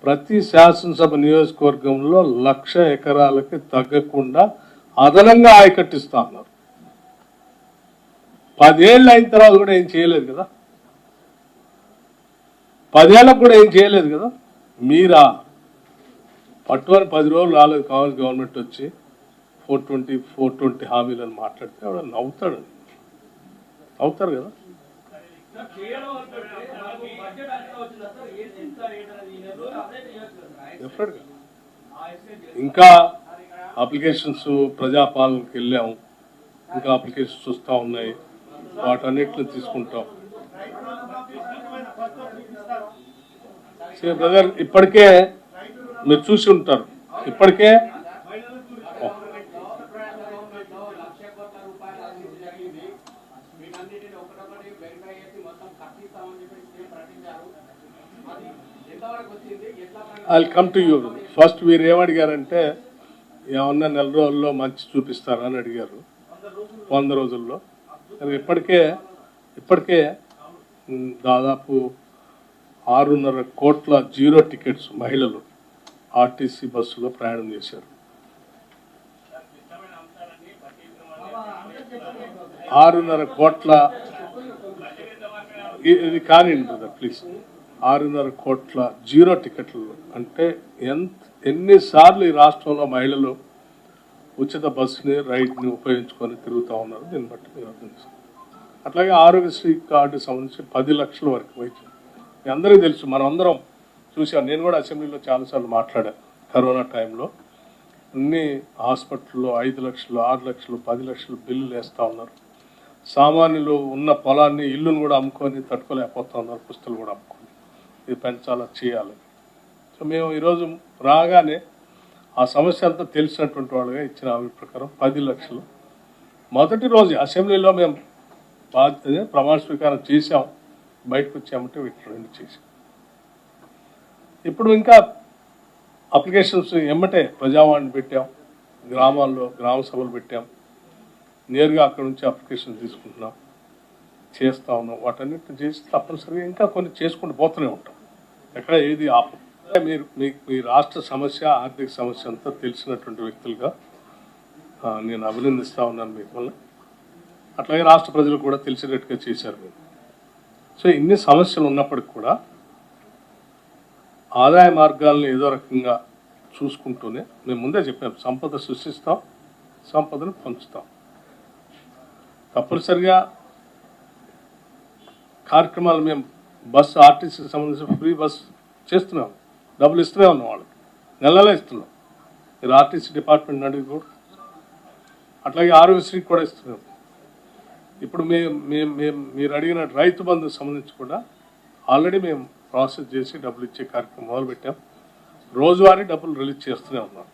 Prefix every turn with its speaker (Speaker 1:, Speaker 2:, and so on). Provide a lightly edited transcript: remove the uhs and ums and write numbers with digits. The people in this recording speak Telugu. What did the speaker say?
Speaker 1: ప్రతి శాసనసభ నియోజకవర్గంలో 1,00,000 ఎకరాలకి తగ్గకుండా అదనంగా ఆయకట్టిస్తా ఉన్నారు. 10 ఏళ్ళు అయిన తర్వాత కూడా ఏం చేయలేదు కదా, 10 ఏళ్ళకు కూడా ఏం చేయలేదు కదా. మీరా పట్టుకొని 10 రోజులు రాలేదు కాంగ్రెస్ గవర్నమెంట్ వచ్చి 420 హామీలను మాట్లాడితే ఆవిడ నవ్వుతారు కదా. ఇంకా అప్లికేషన్స్ ప్రజాపాలనకి వెళ్ళాము, ఇంకా అప్లికేషన్స్ వస్తూ ఉన్నాయి, వాటన్నిటిని తీసుకుంటాం. బ్రదర్ ఇప్పటికే మీరు చూసి ఉంటారు, ఇప్పటికే I come to you. First మీరు ఏమడిగారంటే ఏమన్నా 4 రోజుల్లో మంచి చూపిస్తారా అని అడిగారు, 100 రోజుల్లో. ఇప్పటికే దాదాపు 6.5 కోట్ల జీరో టికెట్స్ మహిళలు ఆర్టీసీ బస్సులో ప్రయాణం చేశారు. 6.5 కోట్ల, ఇది కానీ ప్లీజ్, 6.5 కోట్ల జీరో టికెట్లు అంటే ఎన్నిసార్లు ఈ రాష్ట్రంలో మహిళలు ఉచిత బస్సుని రైడ్ని ఉపయోగించుకొని తిరుగుతూ ఉన్నారు, దీన్ని బట్టి మీరు అర్థం చేసుకోండి. అట్లాగే ఆరోగ్యశ్రీ కార్డు సంబంధించి 10 లక్షల వరకు వైద్యం మీ అందరికీ తెలుసు, మనం అందరం చూసాం. నేను కూడా అసెంబ్లీలో చాలాసార్లు మాట్లాడాను. కరోనా టైంలో అన్ని హాస్పిటల్లో 5 లక్షలు, 6 లక్షలు, 10 లక్షలు బిల్లులు వేస్తూ ఉన్నారు. సామాన్యులు ఉన్న పొలాన్ని, ఇల్లును కూడా అమ్ముకొని తట్టుకోలేకపోతూ ఉన్నారు, పుస్తకాలు కూడా అమ్ముకొని. ఇది పెంచాలా, చేయాలి. సో మేము ఈరోజు రాగానే ఆ సమస్య అంతా తెలిసినటువంటి వాళ్ళుగా ఇచ్చిన హామీ ప్రకారం 10 లక్షలు మొదటి రోజు అసెంబ్లీలో మేము ప్రమాణ స్వీకారం చేసాం, బయటకు వచ్చామంటే వీటిని చేసాం. ఇప్పుడు ఇంకా అప్లికేషన్స్ ఎమ్మటే ప్రజావాణి పెట్టాం, గ్రామాల్లో గ్రామ సభలు పెట్టాం, నేరుగా అక్కడ నుంచి అప్లికేషన్ తీసుకుంటున్నాం, చేస్తూ ఉన్నాం. వాటన్నిటిని చేసి తప్పనిసరిగా ఇంకా కొన్ని చేసుకుంటూ పోతూనే ఉంటాం, ఎక్కడ ఏది ఆపం. మీరు మీ రాష్ట్ర సమస్య, ఆర్థిక సమస్య అంతా తెలిసినటువంటి వ్యక్తులుగా నేను అభినందిస్తూ ఉన్నాను మిమ్మల్ని. అట్లాగే రాష్ట్ర ప్రజలు కూడా తెలిసేటట్టుగా చేశారు మీరు. సో ఇన్ని సమస్యలు ఉన్నప్పటికి కూడా ఆదాయ మార్గాలను ఏదో రకంగా చూసుకుంటూనే మేము ముందే చెప్పాం, సంపద సృష్టిస్తాం, సంపదను పంచుతాం. తప్పనిసరిగా కార్యక్రమాలు మేము బస్సు, ఆర్టీసీకి సంబంధించిన ఫ్రీ బస్ చేస్తున్నాం, డబ్బులు ఇస్తూనే ఉన్నాం, వాళ్ళకి నెలలా ఇస్తున్నాం. మీరు ఆర్టీసీ డిపార్ట్మెంట్ అడిగి కూడా, అట్లాగే ఆరోగ్యశ్రీకి కూడా ఇస్తున్నాం. ఇప్పుడు మీరు అడిగిన రైతు బంధుకు సంబంధించి కూడా ఆల్రెడీ మేము ప్రాసెస్ చేసి డబ్బులు ఇచ్చే కార్యక్రమం మొదలుపెట్టాం. రోజువారీ డబ్బులు రిలీజ్ చేస్తూనే ఉన్నాం.